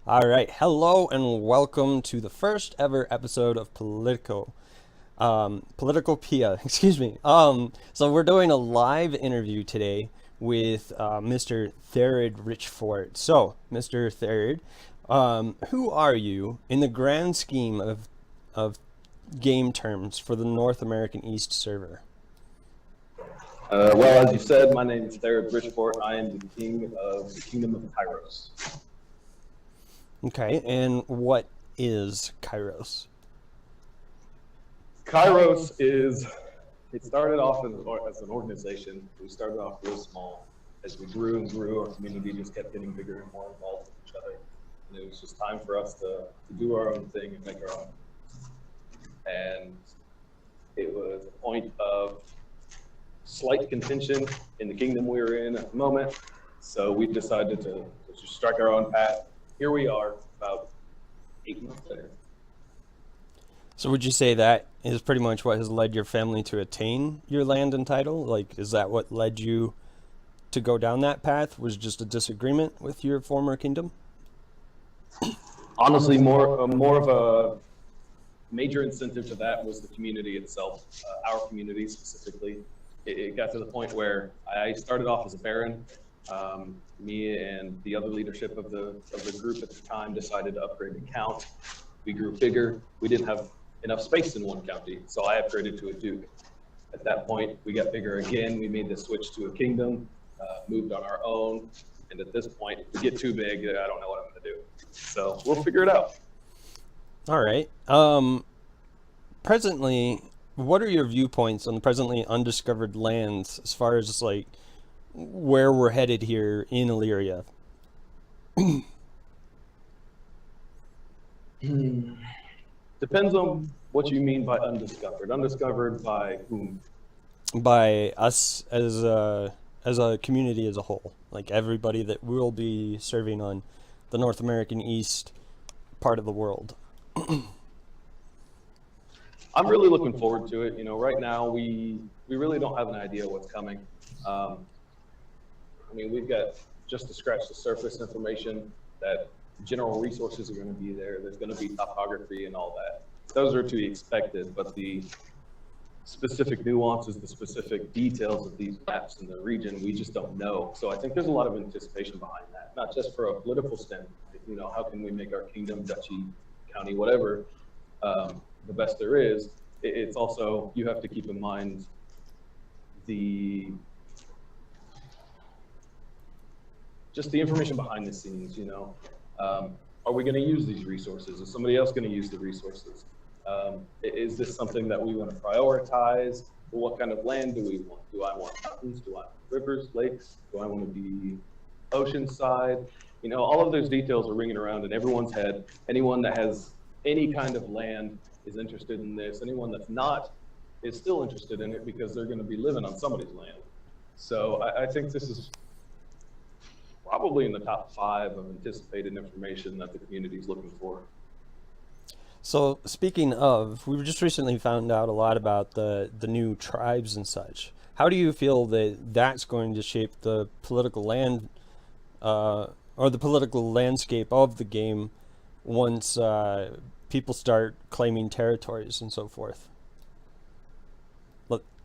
All right, hello and welcome to the first ever episode of Politicopia. Excuse me. So we're doing a live interview today with Mr. Thared Richfort. So, Mr. Thared, who are you in the grand scheme of game terms for the North American East server? Well, as you said, my name is Thared Richfort. I am the king of the kingdom of Kairos. Okay, and what is Kairos? Kairos it started off as an organization. We started off real small. As we grew and grew, our community just kept getting bigger and more involved with each other. And it was just time for us to do our own thing and make our own. And it was a point of slight contention in the kingdom we were in at the moment. So we decided to just strike our own path. Here we are, about 8 months later. So would you say that is pretty much what has led your family to attain your land and title? Like, is that what led you to go down that path? Was just a disagreement with your former kingdom? Honestly, more of a major incentive to that was the community itself, our community specifically. It got to the point where I started off as a baron. Me and the other leadership of the group at the time decided to upgrade the count. We grew bigger. We didn't have enough space in one county, so I upgraded to a duke. At that point, we got bigger again. We made the switch to a kingdom, moved on our own, and at this point, if we get too big, I don't know what I'm going to do. So we'll figure it out. All right. Presently, what are your viewpoints on the presently undiscovered lands as far as like where we're headed here in Illyria? Depends on what you mean by undiscovered. Undiscovered by whom? By us as a community as a whole, like everybody that will be serving on the North American East part of the world. I'm really looking forward to it. You know, right now we really don't have an idea what's coming. I mean, we've got just to scratch the surface information that general resources are going to be there. There's going to be topography and all that. Those are to be expected, but the specific nuances, the specific details of these maps in the region, we just don't know. So I think there's a lot of anticipation behind that, not just for a political standpoint. You know, how can we make our kingdom, duchy, county, whatever, the best there is? It's also, you have to keep in mind just the information behind the scenes, you know. Are we going to use these resources? Is somebody else going to use the resources? Is this something that we want to prioritize? What kind of land do we want? Do I want mountains? Do I want rivers, lakes? Do I want to be oceanside? You know, all of those details are ringing around in everyone's head. Anyone that has any kind of land is interested in this. Anyone that's not is still interested in it because they're going to be living on somebody's land. So I think this is probably in the top 5 of anticipated information that the community is looking for. So speaking of, we just recently found out a lot about the new tribes and such. How do you feel that that's going to shape the political land or the political landscape of the game once people start claiming territories and so forth?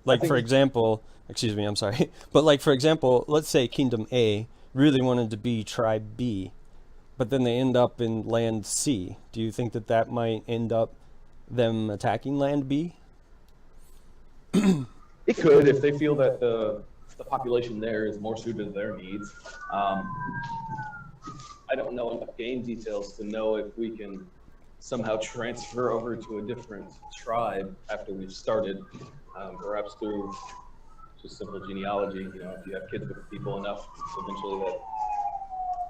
Like for example, excuse me, I'm sorry, but like for example, let's say Kingdom A really wanted to be Tribe B, but then they end up in Land C. Do you think that that might end up them attacking Land B? It could, if they feel that the population there is more suited to their needs. I don't know enough game details to know if we can somehow transfer over to a different tribe after we've started, perhaps through just simple genealogy. You know, if you have kids with people enough, eventually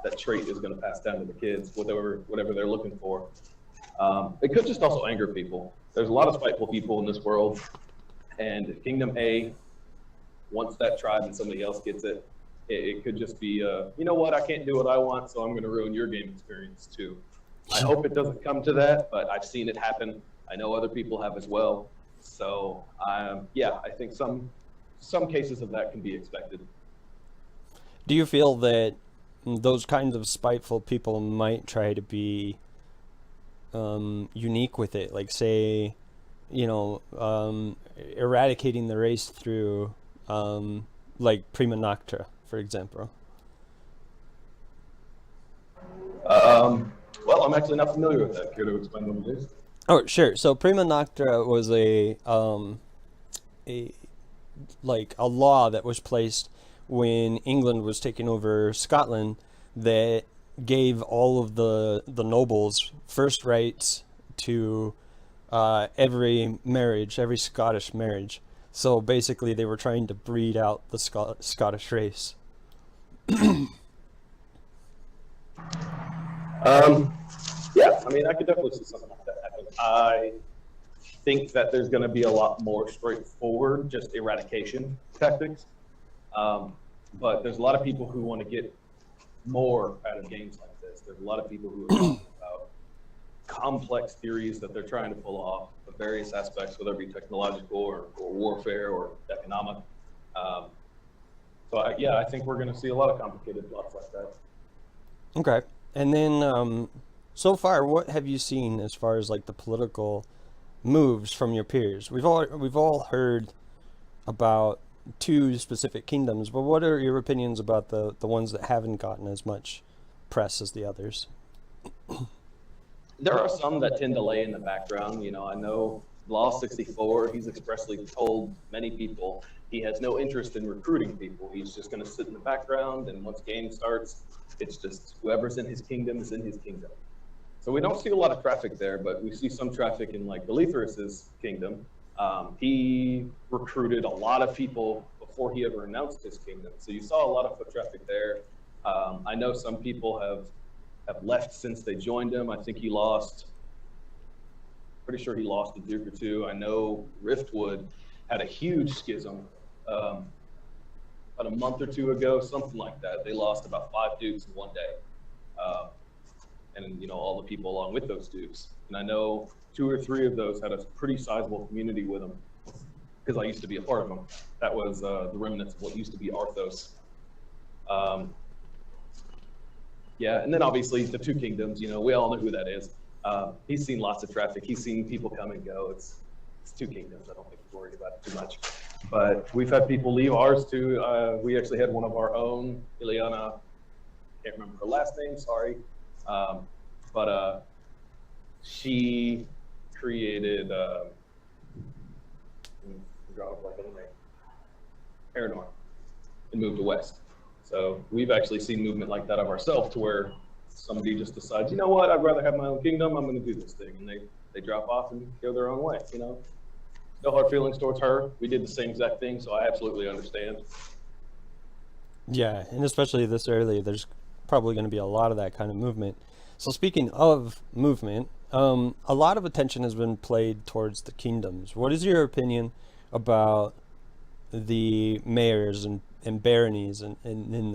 that trait is going to pass down to the kids, whatever they're looking for. It could just also anger people. There's a lot of spiteful people in this world, and if Kingdom A wants that tribe and somebody else gets it, it could just be, you know what, I can't do what I want, so I'm going to ruin your game experience too. I hope it doesn't come to that, but I've seen it happen. I know other people have as well. So yeah, I think some cases of that can be expected. Do you feel that those kinds of spiteful people might try to be unique with it, like say, eradicating the race through like Prima Nocta, for example. Well, I'm actually not familiar with that. Care to explain what it is? Oh, sure. So Prima Nocta was a like a law that was placed when England was taking over Scotland that gave all of the nobles first rights to every marriage, every Scottish marriage. So basically, they were trying to breed out the Scottish race. Yeah, I mean, I could definitely see something like that happen. I think that there's going to be a lot more straightforward, just eradication tactics. But there's a lot of people who want to get more out of games like this. There's a lot of people who are talking about complex theories that they're trying to pull off of various aspects, whether it be technological or warfare or economic. Yeah, I think we're going to see a lot of complicated plots like that. Okay. And then, so far, what have you seen as far as like the political moves from your peers? We've all heard about two specific kingdoms, but what are your opinions about the ones that haven't gotten as much press as the others? There are some that tend to lay in the background. I know Law 64, he's expressly told many people he has no interest in recruiting people. He's just going to sit in the background, and once game starts, it's just whoever's in his kingdom is in his kingdom. So we don't see a lot of traffic there, but we see some traffic in like Belitherus's kingdom. He recruited a lot of people before he ever announced his kingdom. So you saw a lot of foot traffic there. I know some people have left since they joined him. I think pretty sure he lost a duke or two. I know Riftwood had a huge schism about a month or two ago, something like that. They lost about 5 dukes in one day. And all the people along with those dukes. And I know 2 or 3 of those had a pretty sizable community with them, because I used to be a part of them. That was the remnants of what used to be Arthos. Yeah, and then obviously the 2 kingdoms, we all know who that is. He's seen lots of traffic. He's seen people come and go. It's 2 kingdoms. I don't think we're worried about it too much. But we've had people leave ours too. We actually had one of our own, Ileana, can't remember her last name, sorry. But she created Paranor and moved west. So we've actually seen movement like that of ourselves, to where somebody just decides, you know what, I'd rather have my own kingdom, I'm going to do this thing, and they drop off and go their own way. No hard feelings towards her. We did the same exact thing, so I absolutely understand. Yeah, and especially this early, there's probably going to be a lot of that kind of movement. So speaking of movement, a lot of attention has been played towards the kingdoms. What is your opinion about the mayors and baronies and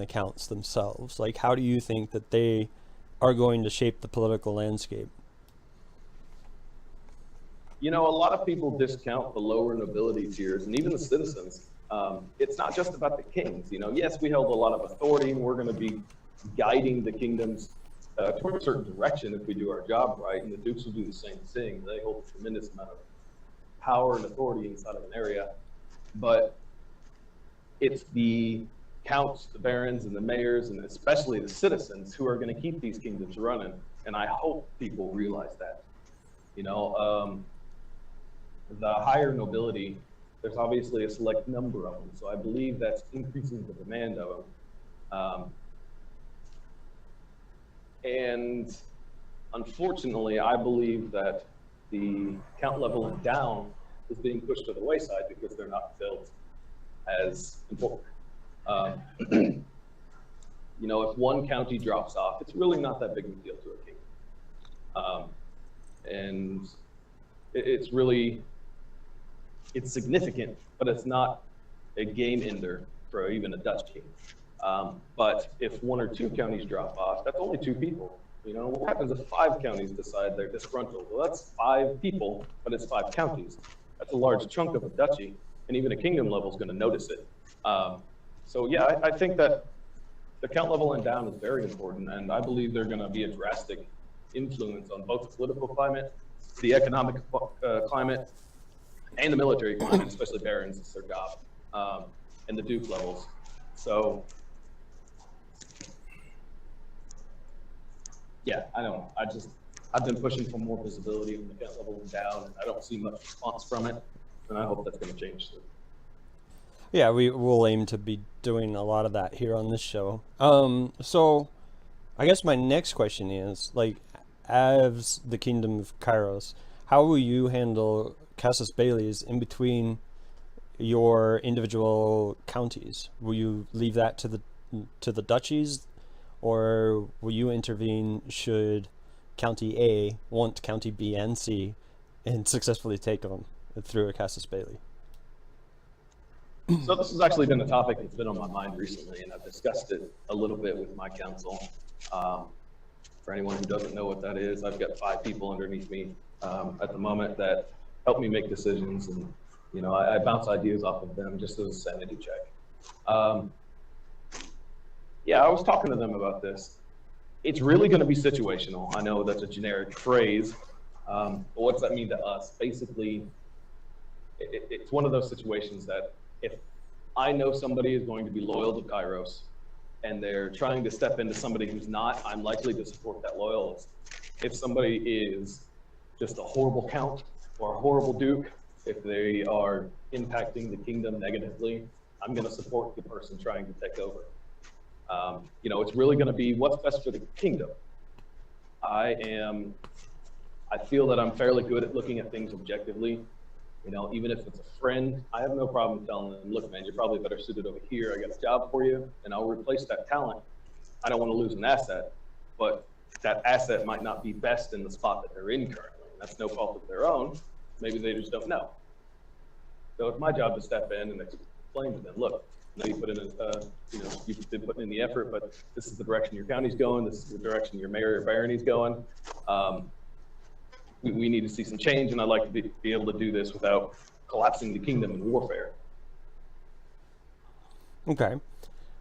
the counts themselves? Like, how do you think that they are going to shape the political landscape? A lot of people discount the lower nobility tiers and even the citizens. It's not just about the kings. Yes, we held a lot of authority, and we're going to be guiding the kingdoms toward a certain direction if we do our job right, and the dukes will do the same thing. They hold a tremendous amount of power and authority inside of an area, but it's the counts, the barons, and the mayors, and especially the citizens who are going to keep these kingdoms running, and I hope people realize that. The higher nobility, there's obviously a select number of them, so I believe that's increasing the demand of them. And unfortunately, I believe that the count level and down is being pushed to the wayside because they're not felt as important. If one county drops off, it's really not that big of a deal to a king. And it's significant, but it's not a game ender for even a Dutch king. But if 1 or 2 counties drop off, that's only 2 people. What happens if 5 counties decide they're disgruntled? Well, that's 5 people, but it's 5 counties. That's a large chunk of a duchy, and even a kingdom level is going to notice it. So yeah, I think that the count level and down is very important, and I believe they're going to be a drastic influence on both the political climate, the economic climate, and the military climate, especially barons. It's their job, and the duke levels. So, yeah, I don't know. I've been pushing for more visibility when the count level and down, and I don't see much response from it, and I hope that's going to change soon. Yeah, we will aim to be doing a lot of that here on this show. So I guess my next question is, like, as the Kingdom of Kairos, how will you handle Cassis Bailey's in between your individual counties? Will you leave that to the duchies, or will you intervene should County A want County B and C and successfully take them through a Cassis Bailey? So this has actually been a topic that's been on my mind recently, and I've discussed it a little bit with my council. For anyone who doesn't know what that is, I've got 5 people underneath me at the moment that help me make decisions, and I bounce ideas off of them just as a sanity check. Yeah, I was talking to them about this. It's really going to be situational. I know that's a generic phrase, but what's that mean to us? Basically, it's one of those situations that if I know somebody is going to be loyal to Kairos and they're trying to step into somebody who's not, I'm likely to support that loyalist. If somebody is just a horrible count or a horrible duke, if they are impacting the kingdom negatively, I'm going to support the person trying to take over. It's really going to be what's best for the kingdom. I feel that I'm fairly good at looking at things objectively. Even if it's a friend, I have no problem telling them, look, man, you're probably better suited over here. I got a job for you, and I'll replace that talent. I don't want to lose an asset, but that asset might not be best in the spot that they're in currently. And that's no fault of their own. Maybe they just don't know. So it's my job to step in and explain to them, look, I know you put in you've been putting in the effort, but this is the direction your county's going. This is the direction your mayor or barony's going. We need to see some change, and I'd like to be able to do this without collapsing the kingdom in warfare. Okay.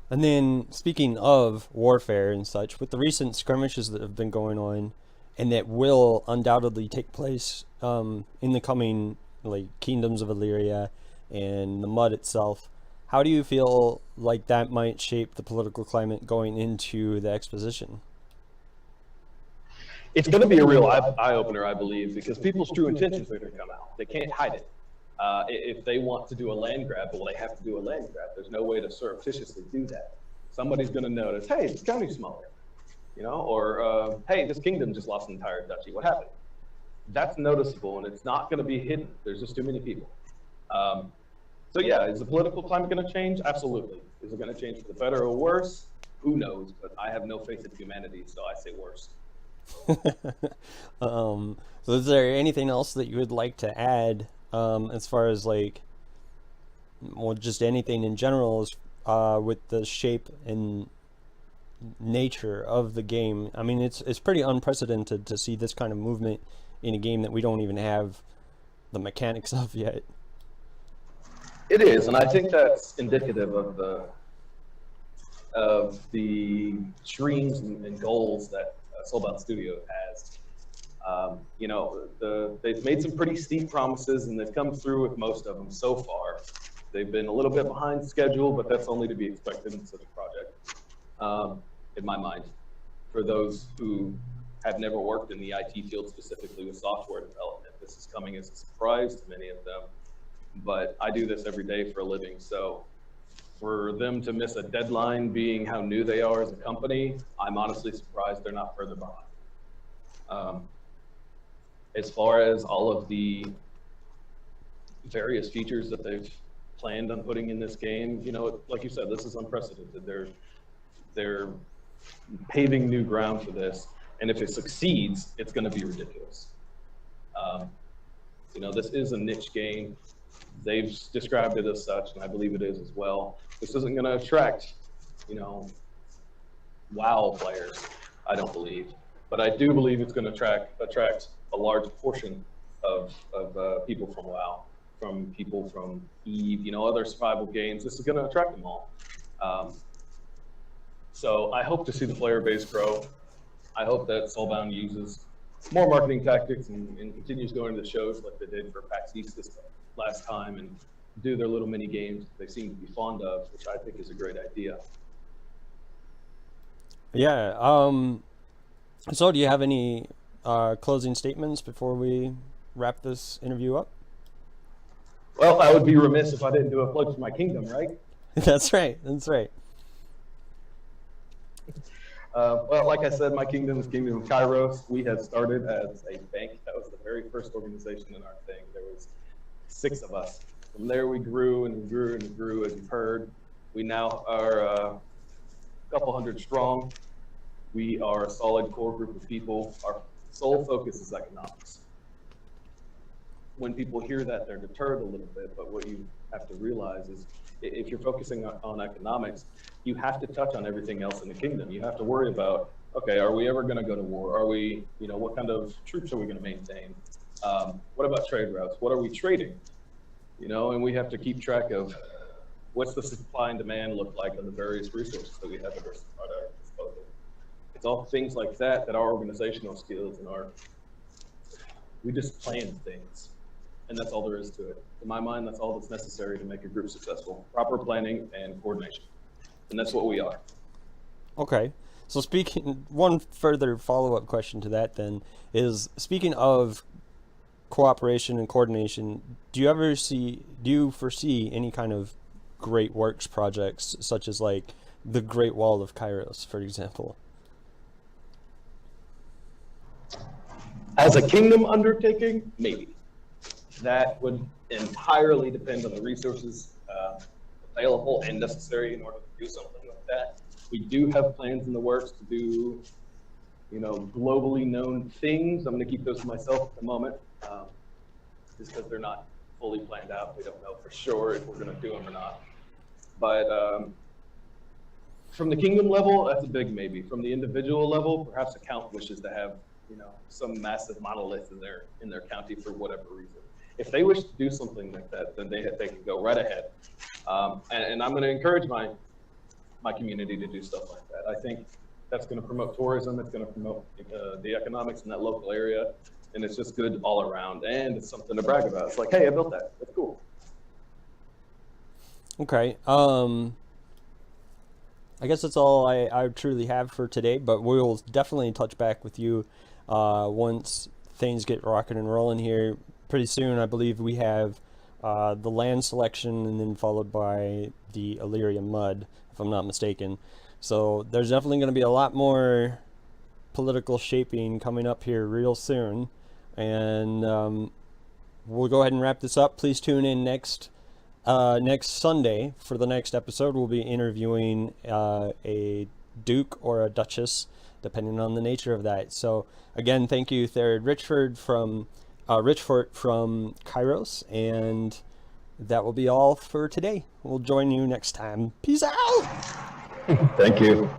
And then, speaking of warfare and such, with the recent skirmishes that have been going on, and that will undoubtedly take place in the coming kingdoms of Illyria and the mud itself, how do you feel like that might shape the political climate going into the exposition? It's going to be a real eye-opener, I believe, because people's true intentions are going to come out. They can't hide it. If they want to do a land grab, well, they have to do a land grab. There's no way to surreptitiously do that. Somebody's going to notice, hey, this county's smaller, or hey, this kingdom just lost an entire duchy. What happened? That's noticeable, and it's not going to be hidden. There's just too many people. So yeah, is the political climate going to change? Absolutely. Is it going to change for the better or worse? Who knows? But I have no faith in humanity, so I say worse. So is there anything else that you would like to add as far as just anything in general with the shape and nature of the game? I mean, it's pretty unprecedented to see this kind of movement in a game that we don't even have the mechanics of yet. It is, and I think that's indicative of the dreams and goals that Soulbound Studio has. They've made some pretty steep promises, and they've come through with most of them so far. They've been a little bit behind schedule, but that's only to be expected in such a project, in my mind. For those who have never worked in the IT field, specifically with software development, this is coming as a surprise to many of them. But I do this every day for a living, so for them to miss a deadline being how new they are as a company, I'm honestly surprised they're not further behind. As far as all of the various features that they've planned on putting in this game, like you said, this is unprecedented. They're paving new ground for this, and if it succeeds, it's going to be ridiculous. This is a niche game. They've described it as such, and I believe it is as well. This isn't going to attract, WoW players, I don't believe. But I do believe it's going to attract a large portion of people from WoW, from people from EVE, other survival games. This is going to attract them all. So I hope to see the player base grow. I hope that Soulbound uses more marketing tactics and continues going to the shows like they did for PAX East this last time and do their little mini games they seem to be fond of, which I think is a great idea. Yeah. So do you have any closing statements before we wrap this interview up? Well, I would be remiss if I didn't do a plug for my kingdom, right? That's right. That's right. Well, like I said, my kingdom is Kingdom of Kairos. We had started as a bank. That was the very first organization in our thing. There was 6 of us. From there, we grew and we grew and we grew, as you've heard. We now are a couple hundred strong. We are a solid core group of people. Our sole focus is economics. When people hear that, they're deterred a little bit, but what you have to realize is if you're focusing on economics, you have to touch on everything else in the kingdom. You have to worry about, okay, are we ever going to go to war? Are we, what kind of troops are we going to maintain? What about trade routes? What are we trading? And we have to keep track of what's the supply and demand look like on the various resources that we have at our disposal. It's all things like that our organizational skills and we just plan things. And that's all there is to it. In my mind, that's all that's necessary to make a group successful. Proper planning and coordination. And that's what we are. Okay. So one further follow-up question to that then is, speaking of cooperation and coordination, do you foresee any kind of great works projects, such as like the Great Wall of Kairos, for example? As a kingdom undertaking, maybe. That would entirely depend on the resources available and necessary in order to do something like that. We do have plans in the works to do, globally known things. I'm going to keep those to myself at the moment, just because they're not fully planned out. We don't know for sure if we're going to do them or not. But from the kingdom level, that's a big maybe. From the individual level, perhaps a count wishes to have, some massive monolith in their county for whatever reason. If they wish to do something like that, then they can go right ahead. And I'm going to encourage my community to do stuff like that. I think that's going to promote tourism. It's going to promote the economics in that local area. And it's just good all around. And it's something to brag about. It's like, hey, I built that. That's cool. Okay. I guess that's all I truly have for today, but we'll definitely touch back with you once things get rocking and rolling here. Pretty soon, I believe we have the land selection, and then followed by the Illyria mud, if I'm not mistaken. So there's definitely going to be a lot more political shaping coming up here real soon. And we'll go ahead and wrap this up. Please tune in next Sunday for the next episode. We'll be interviewing a duke or a duchess, depending on the nature of that. So again, thank you, Thared Richfort from Kairos, and that will be all for today. We'll join you next time. Peace out. Thank you.